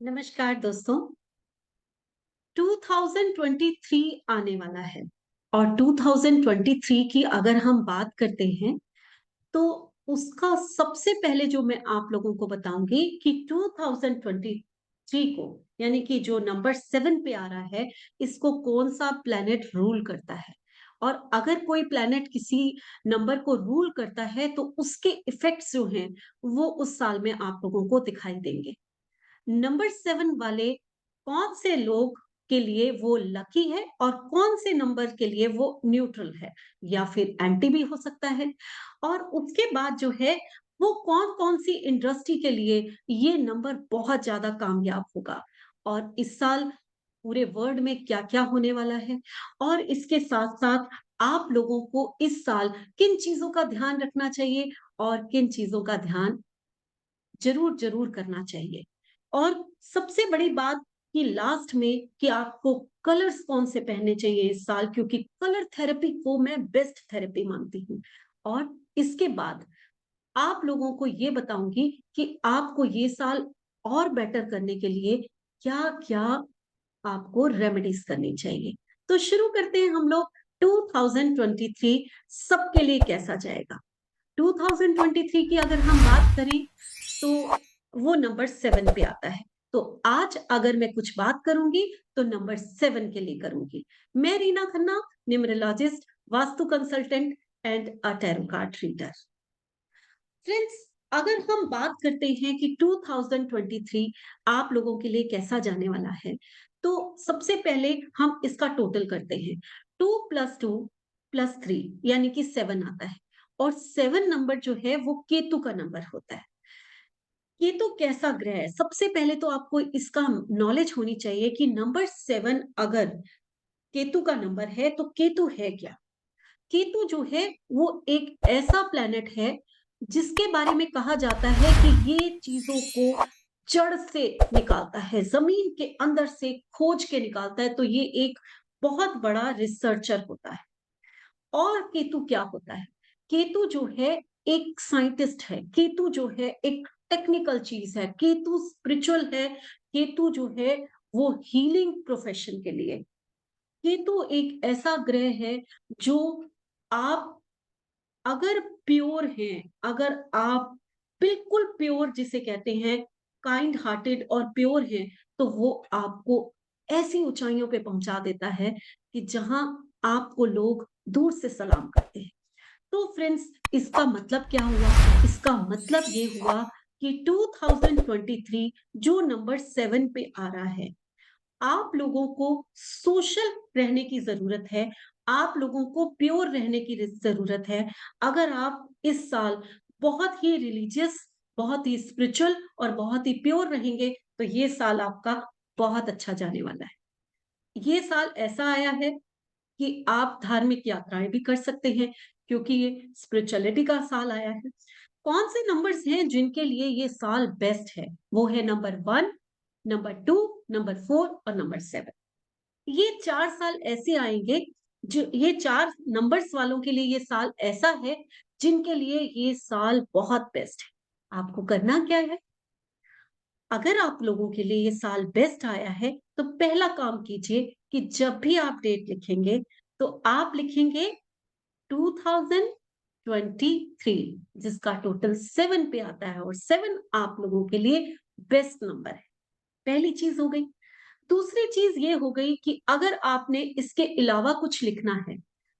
नमस्कार दोस्तों। 2023 आने वाला है और 2023 की अगर हम बात करते हैं तो उसका सबसे पहले जो मैं आप लोगों को बताऊंगी कि 2023 को यानी कि जो नंबर 7 पे आ रहा है, इसको कौन सा प्लेनेट रूल करता है। और अगर कोई प्लेनेट किसी नंबर को रूल करता है तो उसके इफेक्ट्स जो हैं वो उस साल में आप लोगों को दिखाई देंगे। नंबर 7 वाले कौन से लोग के लिए वो लकी है और कौन से नंबर के लिए वो न्यूट्रल है या फिर एंटी भी हो सकता है। और उसके बाद जो है वो कौन कौन सी इंडस्ट्री के लिए ये नंबर बहुत ज्यादा कामयाब होगा और इस साल पूरे वर्ल्ड में क्या क्या होने वाला है। और इसके साथ साथ आप लोगों को इस साल किन चीजों का ध्यान रखना चाहिए और किन चीजों का ध्यान जरूर जरूर करना चाहिए। और सबसे बड़ी बात कि लास्ट में कि आपको कलर्स कौन से पहनने चाहिए इस साल, क्योंकि कलर थेरेपी को मैं बेस्ट थेरेपी मानती हूँ। और इसके बाद आप लोगों को ये बताऊंगी कि आपको ये साल और बेटर करने के लिए क्या क्या आपको रेमेडीज करनी चाहिए। तो शुरू करते हैं हम लोग। 2023 सबके लिए कैसा जाएगा। 2023 की अगर हम बात करें तो वो नंबर 7 पे आता है। तो आज अगर मैं कुछ बात करूंगी तो नंबर 7 के लिए करूंगी। मैं Reena Khanna, numerologist, vastu consultant and a tarot card reader. Friends, अगर हम बात करते हैं कि 2023 आप लोगों के लिए कैसा जाने वाला है, तो सबसे पहले हम इसका टोटल करते हैं। 2 + 2 + 3 यानी कि 7 आता है। और 7 नंबर जो है वो केतु का नंबर होता है। केतु कैसा ग्रह है, सबसे पहले तो आपको इसका नॉलेज होनी चाहिए कि नंबर 7 अगर केतु का नंबर है तो केतु है क्या। केतु जो है वो एक ऐसा प्लेनेट है जिसके बारे में कहा जाता है कि ये चीजों को जड़ से निकालता है, जमीन के अंदर से खोज के निकालता है। तो ये एक बहुत बड़ा रिसर्चर होता है। और केतु क्या होता है, केतु जो है एक साइंटिस्ट है, केतु जो है एक टेक्निकल चीज है, केतु स्पिरिचुअल है, केतु जो है वो हीलिंग प्रोफेशन के लिए। केतु एक ऐसा ग्रह है जो आप अगर प्योर हैं, अगर आप बिल्कुल प्योर जिसे कहते हैं काइंड हार्टेड और प्योर हैं, तो वो आपको ऐसी ऊंचाइयों पे पहुंचा देता है कि जहां आपको लोग दूर से सलाम करते हैं। तो फ्रेंड्स, इसका मतलब क्या हुआ। इसका मतलब ये हुआ कि 2023 जो नंबर 7 पे आ रहा है, आप लोगों को सोशल रहने की जरूरत है, आप लोगों को प्योर रहने की जरूरत है। अगर आप इस साल बहुत ही रिलीजियस, बहुत ही स्पिरिचुअल और बहुत ही प्योर रहेंगे तो ये साल आपका बहुत अच्छा जाने वाला है। ये साल ऐसा आया है कि आप धार्मिक यात्राएं भी कर सकते हैं, क्योंकि ये स्पिरिचुअलिटी का साल आया है। कौन से नंबर्स हैं जिनके लिए ये साल बेस्ट है, वो है नंबर 1, नंबर 2, नंबर 4 और नंबर 7। ये 4 साल ऐसे आएंगे, जो ये 4 नंबर्स वालों के लिए ये साल ऐसा है जिनके लिए ये साल बहुत बेस्ट है। आपको करना क्या है, अगर आप लोगों के लिए ये साल बेस्ट आया है तो पहला काम कीजिए कि जब भी आप डेट लिखेंगे तो आप लिखेंगे 2023, जिसका टोटल 7 पे आता है और 7 आप लोगों के लिए बेस्ट नंबर है। पहली चीज हो गई। दूसरी चीज ये हो गई कि अगर आपने इसके अलावा कुछ लिखना है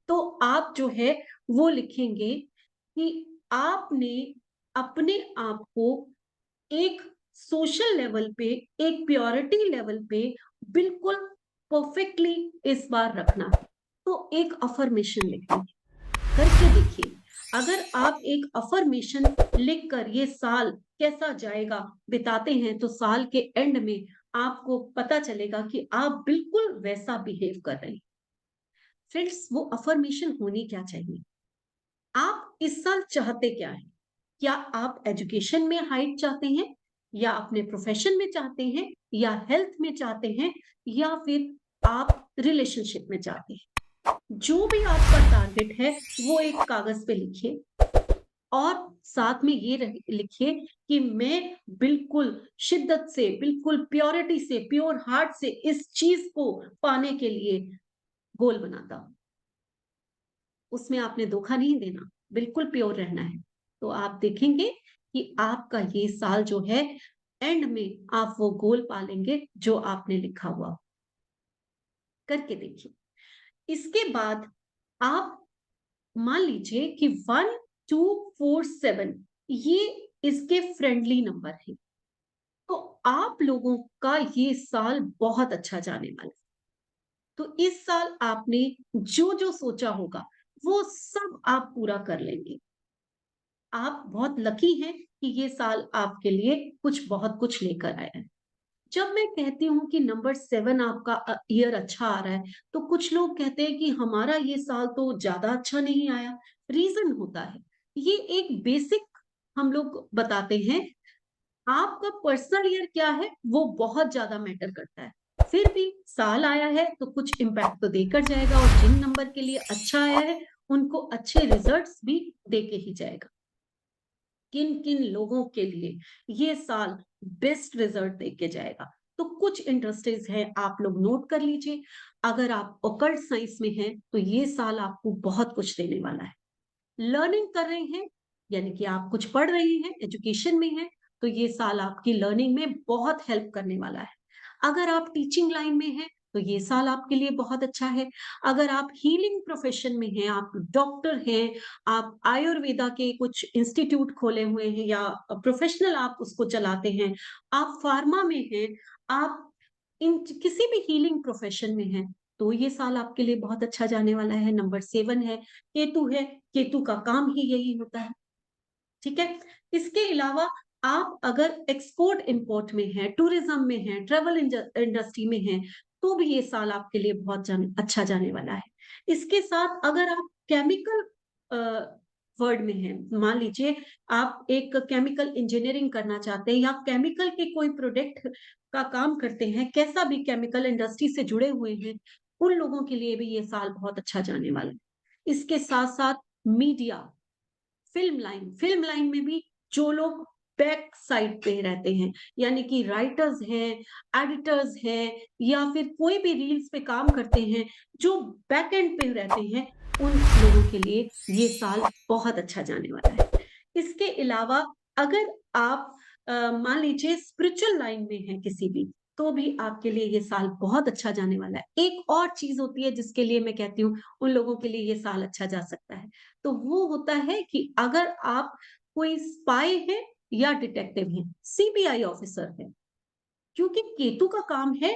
तो आप जो है वो लिखेंगे कि आपने अपने आप को एक सोशल लेवल पे, एक प्योरिटी लेवल पे बिल्कुल परफेक्टली इस बार रखना है। तो एक अफर्मेशन लिखनी है, करके देखिए। अगर आप एक अफर्मेशन लिखकर ये साल कैसा जाएगा बिताते हैं तो साल के एंड में आपको पता चलेगा कि आप बिल्कुल वैसा बिहेव कर रहे हैं। फ्रेंड्स, वो अफर्मेशन होनी क्या चाहिए, आप इस साल चाहते क्या है। क्या आप एजुकेशन में हाइट चाहते हैं, या अपने प्रोफेशन में चाहते हैं, या हेल्थ में चाहते हैं, या फिर आप रिलेशनशिप में चाहते हैं। जो भी आपका टारगेट है वो एक कागज पे लिखिए और साथ में ये लिखिए कि मैं बिल्कुल शिद्दत से, बिल्कुल प्योरिटी से, प्योर हार्ट से इस चीज को पाने के लिए गोल बनाता हूँ। उसमें आपने धोखा नहीं देना, बिल्कुल प्योर रहना है। तो आप देखेंगे कि आपका ये साल जो है एंड में आप वो गोल पा लेंगे जो आपने लिखा हुआ। करके देखिए। इसके बाद आप मान लीजिए कि 1247 ये इसके फ्रेंडली नंबर है। तो आप लोगों का ये साल बहुत अच्छा जाने वाला है। तो इस साल आपने जो जो सोचा होगा वो सब आप पूरा कर लेंगे। आप बहुत लकी हैं कि ये साल आपके लिए बहुत कुछ लेकर आया है। जब मैं कहती हूँ कि नंबर 7 आपका ईयर अच्छा आ रहा है, तो कुछ लोग कहते हैं कि हमारा ये साल तो ज्यादा अच्छा नहीं आया। रीजन होता है, ये एक बेसिक हम लोग बताते हैं। आपका पर्सनल ईयर क्या है वो बहुत ज्यादा मैटर करता है। फिर भी साल आया है तो कुछ इम्पैक्ट तो देकर जाएगा, और जिन नंबर के लिए अच्छा आया है उनको अच्छे रिजल्ट्स भी देके ही जाएगा। किन किन लोगों के लिए ये साल बेस्ट रिजल्ट देके जाएगा, तो कुछ इंडस्ट्रीज है, आप लोग नोट कर लीजिए। अगर आप ऑकल्ट साइंस में हैं तो ये साल आपको बहुत कुछ देने वाला है। लर्निंग कर रहे हैं, यानी कि आप कुछ पढ़ रहे हैं, एजुकेशन में हैं, तो ये साल आपकी लर्निंग में बहुत हेल्प करने वाला है। अगर आप टीचिंग लाइन में हैं तो ये साल आपके लिए बहुत अच्छा है। अगर आप हीलिंग प्रोफेशन में हैं, आप डॉक्टर हैं, आप आयुर्वेदा के कुछ इंस्टीट्यूट खोले हुए हैं या प्रोफेशनल आप उसको चलाते हैं, आप फार्मा में हैं, आप इन किसी भी हीलिंग प्रोफेशन में हैं, तो ये साल आपके लिए बहुत अच्छा जाने वाला है। नंबर 7 है, केतु है, केतु का काम ही यही होता है। ठीक है। इसके अलावा आप अगर एक्सपोर्ट इंपोर्ट में हैं, टूरिज्म में हैं, ट्रेवल इंडस्ट्री में हैं, तो भी ये साल आपके लिए बहुत अच्छा जाने वाला है। इसके साथ अगर आप केमिकल वर्ड में हैं, मान लीजिए आप एक केमिकल इंजीनियरिंग करना चाहते हैं या केमिकल के कोई प्रोडक्ट का काम करते हैं, कैसा भी केमिकल इंडस्ट्री से जुड़े हुए हैं, उन लोगों के लिए भी ये साल बहुत अच्छा जाने वाला है। इसके साथ साथ मीडिया, फिल्म लाइन में भी जो लोग बैक साइड पे रहते हैं, यानी कि राइटर्स हैं, एडिटर्स हैं, या फिर कोई भी रील्स पे काम करते हैं, जो बैक एंड पे रहते हैं, उन लोगों के लिए ये साल बहुत अच्छा जाने वाला है। इसके अलावा अगर आप मान लीजिए स्पिरिचुअल लाइन में हैं किसी भी, तो भी आपके लिए ये साल बहुत अच्छा जाने वाला है। एक और चीज होती है जिसके लिए मैं कहती हूँ उन लोगों के लिए ये साल अच्छा जा सकता है, तो वो होता है कि अगर आप कोई स्पाई है या डिटेक्टिव है, सीबीआई ऑफिसर है, क्योंकि केतु का काम है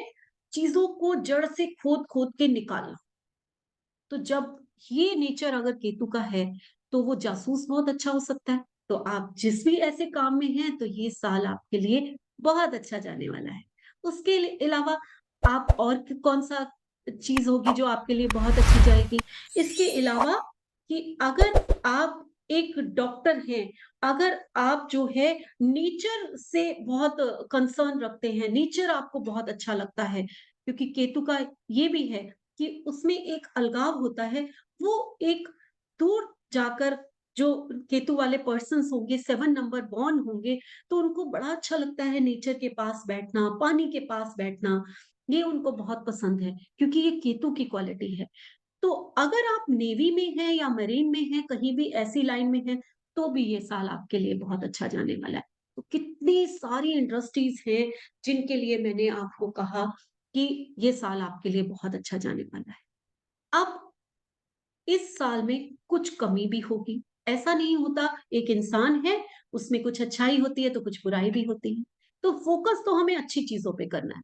चीजों को जड़ से खोद खोद के निकालना। तो जब ये नेचर अगर केतु का है तो वो जासूस बहुत अच्छा हो सकता है। तो आप जिस भी ऐसे काम में हैं तो ये साल आपके लिए बहुत अच्छा जाने वाला है। उसके अलावा आप और कौन सा चीज होगी जो आपके लिए बहुत अच्छी जाएगी? इसके अलावा कि अगर आप एक डॉक्टर हैं, अगर आप जो है नेचर से बहुत कंसर्न रखते हैं, नेचर आपको बहुत अच्छा लगता है, क्योंकि केतु का ये भी है कि उसमें एक अलगाव होता है। वो एक दूर जाकर जो केतु वाले पर्सन्स होंगे, 7 नंबर बॉर्न होंगे, तो उनको बड़ा अच्छा लगता है नेचर के पास बैठना, पानी के पास बैठना, ये उनको बहुत पसंद है क्योंकि ये केतु की क्वालिटी है। तो अगर आप नेवी में हैं या मरीन में हैं, कहीं भी ऐसी लाइन में हैं, तो भी ये साल आपके लिए बहुत अच्छा जाने वाला है। तो कितनी सारी इंडस्ट्रीज हैं जिनके लिए मैंने आपको कहा कि ये साल आपके लिए बहुत अच्छा जाने वाला है। अब इस साल में कुछ कमी भी होगी, ऐसा नहीं होता, एक इंसान है, उसमें कुछ अच्छाई होती है तो कुछ बुराई भी होती है। तो फोकस तो हमें अच्छी चीजों पे करना है,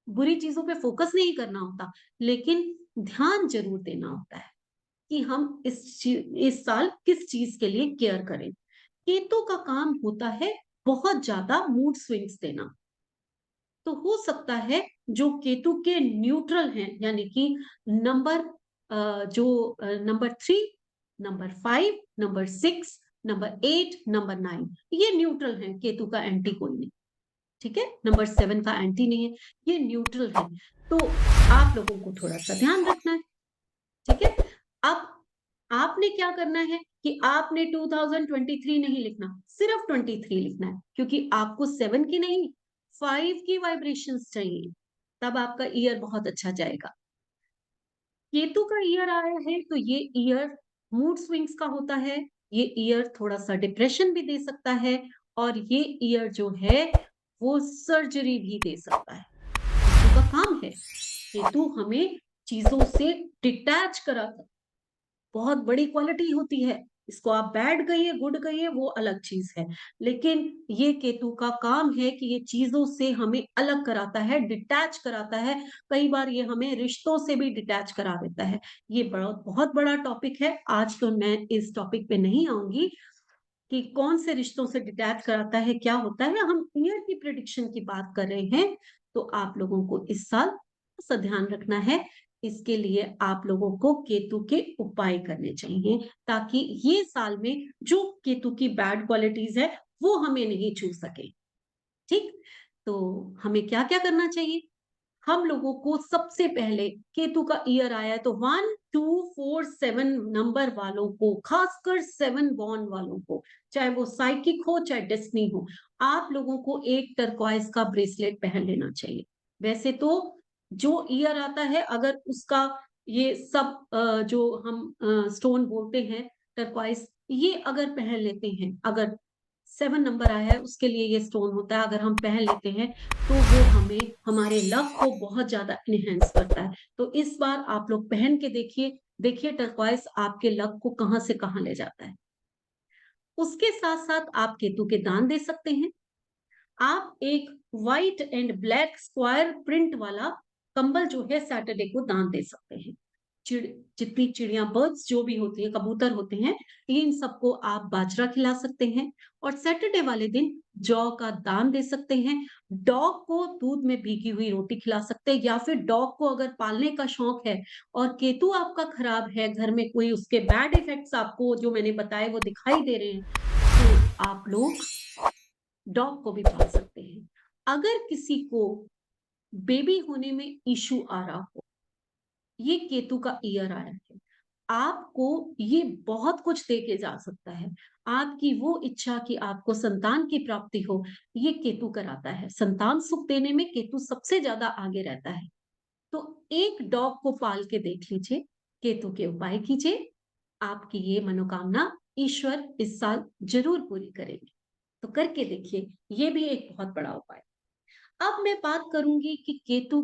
बुरी चीजों पे फोकस नहीं करना होता, लेकिन ध्यान जरूर देना होता है कि हम इस साल किस चीज के लिए केयर करें। केतु का काम होता है बहुत ज्यादा मूड स्विंग्स देना। तो हो सकता है जो केतु के न्यूट्रल हैं, यानी कि नंबर जो number 3, number 5, number 6, number 8, number 9, ये न्यूट्रल हैं, केतु का एंटी कोई नहीं। ठीक है, नंबर 7 का एंटी नहीं है, ये न्यूट्रल है। तो आप लोगों को थोड़ा सा ध्यान रखना है। ठीक है। अब आपने क्या करना है कि आपने 2023 नहीं लिखना, सिर्फ 23 लिखना है, क्योंकि आपको 7 की नहीं 5 की वाइब्रेशंस चाहिए, तब आपका ईयर बहुत अच्छा जाएगा। केतु का ईयर आया है तो ये ईयर मूड स्विंग्स का होता है, ये ईयर थोड़ा-सा डिप्रेशन भी दे सकता है और ये ईयर जो है वो सर्जरी भी दे सकता है। केतु का काम है, केतु हमें चीज़ों से डिटैच कराता, बहुत बड़ी क्वालिटी होती है। इसको आप बैड कहिए, गुड कहिए, वो अलग चीज़ है। लेकिन ये केतु का काम है कि ये चीज़ों से हमें अलग कराता है, डिटैच कराता है। कई बार ये हमें रिश्तों से भी डिटैच करा देता है। ये बड़ा बहुत बड़ा टॉपिक है। आज तो मैं इस टॉपिक पे नहीं आऊँगी कि कौन से रिश्तों से डिटैच कराता है, क्या होता है। हम ईयर की प्रेडिक्शन की बात कर रहे हैं, तो आप लोगों को इस साल सा ध्यान रखना है। इसके लिए आप लोगों को केतु के उपाय करने चाहिए, ताकि ये साल में जो केतु की बैड क्वालिटीज है, वो हमें नहीं छू सके। ठीक? तो हमें क्या-क्या करना चाहिए? हम लोगों को सबसे पहले केतु का ईयर आया है तो 1, 2, 4, 7 नंबर वालों को, खासकर 7 बॉर्न वालों को, चाहे वो साइकिक हो चाहे डेस्टिनी हो, आप लोगों को एक टर्कॉइज का ब्रेसलेट पहन लेना चाहिए। वैसे तो जो ईयर आता है, अगर उसका ये सब जो हम स्टोन बोलते हैं टर्कॉइज, ये अगर पहन लेते हैं, अगर 7 नंबर आया है उसके लिए ये स्टोन होता है, अगर हम पहन लेते हैं तो वो हमें हमारे लक को बहुत ज्यादा इनहेंस करता है। तो इस बार आप लोग पहन के देखिए, देखिए टर्कॉइस आपके लक को कहाँ से कहाँ ले जाता है। उसके साथ साथ आप केतु के दान दे सकते हैं। आप एक white and black square print वाला कंबल जो है सैटरडे को दान दे सकते हैं। चिड़ जितनी चिड़िया बर्ड्स जो भी होती है, कबूतर होते हैं, इन सबको आप बाजरा खिला सकते हैं और सैटरडे वाले दिन जौ का दान दे सकते हैं। डॉग को दूध में भीगी हुई रोटी खिला सकते हैं, या फिर डॉग को अगर पालने का शौक है और केतु आपका खराब है, घर में कोई उसके बैड इफेक्ट्स आपको जो मैंने बताए वो दिखाई दे रहे हैं, तो आप लोग डॉग को भी पाल सकते हैं। अगर किसी को बेबी होने में इश्यू आ रहा हो, ये केतु का ईयर आया है, आपको ये बहुत कुछ दे के जा सकता है। आपकी वो इच्छा कि आपको संतान की प्राप्ति हो, ये केतु कराता है। संतान सुख देने में केतु सबसे ज्यादा आगे रहता है। तो एक डॉग को पाल के देख लीजिए, केतु के उपाय कीजिए, आपकी ये मनोकामना ईश्वर इस साल जरूर पूरी करेंगे। तो करके देखिए, ये भी एक बहुत बड़ा उपाय। अब मैं बात करूंगी कि केतु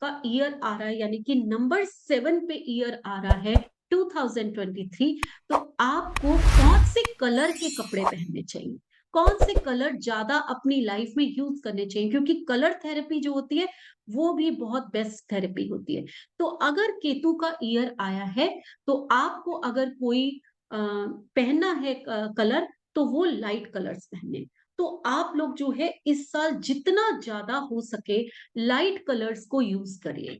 का ईयर आ रहा है, यानी कि नंबर 7 पे ईयर आ रहा है 2023, तो आपको कौन से कलर के कपड़े पहनने चाहिए, कौन से कलर ज्यादा अपनी लाइफ में यूज करने चाहिए, क्योंकि कलर थेरेपी जो होती है वो भी बहुत बेस्ट थेरेपी होती है। तो अगर केतु का ईयर आया है, तो आपको अगर कोई पहनना है कलर, तो वो लाइट कलर्स पहने। तो आप लोग जो है इस साल जितना ज्यादा हो सके लाइट कलर्स को यूज करिए,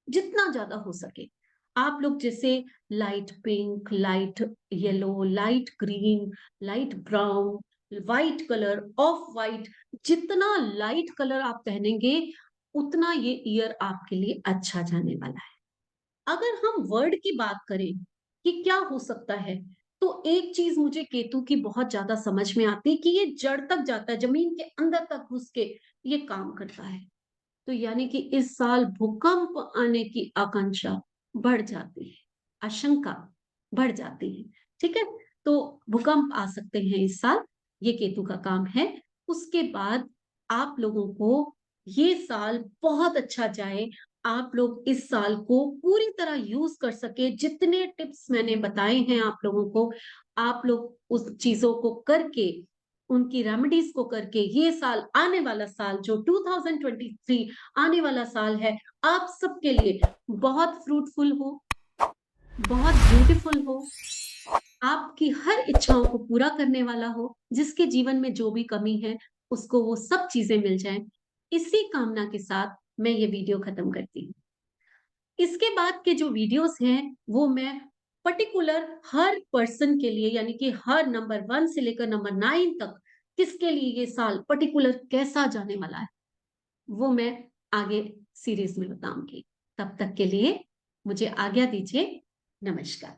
जितना ज्यादा हो सके। आप लोग जैसे light pink, light yellow, light green, light brown, white colour, of white, जितना लाइट कलर आप पहनेंगे उतना ये ईयर आपके लिए अच्छा जाने वाला है। अगर हम वर्ड की बात करें कि क्या हो सकता है, तो एक चीज मुझे केतु की बहुत ज्यादा समझ में आती है कि ये जड़ तक जाता है, जमीन के अंदर तक घुस के ये काम करता है। तो यानी कि इस साल भूकंप आने की आकांक्षा बढ़ जाती है, आशंका बढ़ जाती है। ठीक है? तो भूकंप आ सकते हैं इस साल, ये केतु का काम है। उसके बाद आप लोगों को ये साल बहुत अच्छा जाए, आप लोग इस साल को पूरी तरह यूज कर सके, जितने टिप्स मैंने बताए हैं आप लोगों को, आप लोग उस चीजों को करके, उनकी रेमेडीज को करके, ये साल आने वाला साल जो 2023 आने वाला साल है, आप सबके लिए बहुत फ्रूटफुल हो, बहुत ब्यूटीफुल हो, आपकी हर इच्छाओं को पूरा करने वाला हो, जिसके जीवन में जो भी कमी है उसको वो सब चीजें मिल जाएं। इसी कामना के साथ मैं ये वीडियो खत्म करती हूँ। इसके बाद के जो वीडियोस हैं वो मैं पर्टिकुलर हर पर्सन के लिए, यानी कि हर नंबर 1 से लेकर नंबर 9 तक किसके लिए ये साल पर्टिकुलर कैसा जाने वाला है, वो मैं आगे सीरीज में बताऊंगी। तब तक के लिए मुझे आज्ञा दीजिए। नमस्कार।